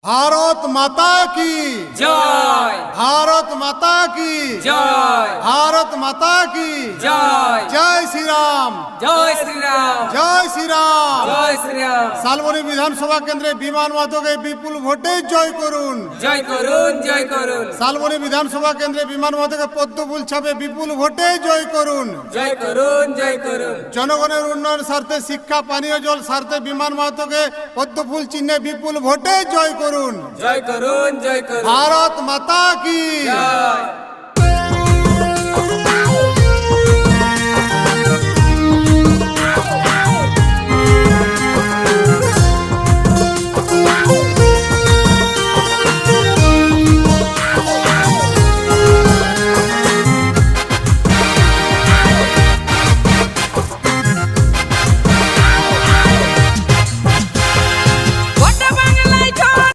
ভারত মাতা কি জয়, ভারত মাতা কি জয়, ভারত মাতা কি জয়, জয় শ্রীরাম জয় শ্রীরাম, জয় শ্রীরাম জয় শ্রীরাম। শালবনী বিধানসভা কেন্দ্রে বিমান মাধবকে বিপুল ভোটে জয় করুন। জয় করুন, জয় করুন, শালবনী বিধানসভা কেন্দ্রে বিমান মাধবকে পদ্মফুল ছাপে বিপুল ভোটে জয় করুন। জয় করুন, জয় করুন, জনগণের উন্নয়ন স্বার্থে শিক্ষা পানীয় জল স্বার্থে বিমান মাহাতোকে পদ্মফুল চিহ্নে বিপুল ভোটে জয় করুন। জয় করুন, জয় করুন। ভারত মাতা কি জয়।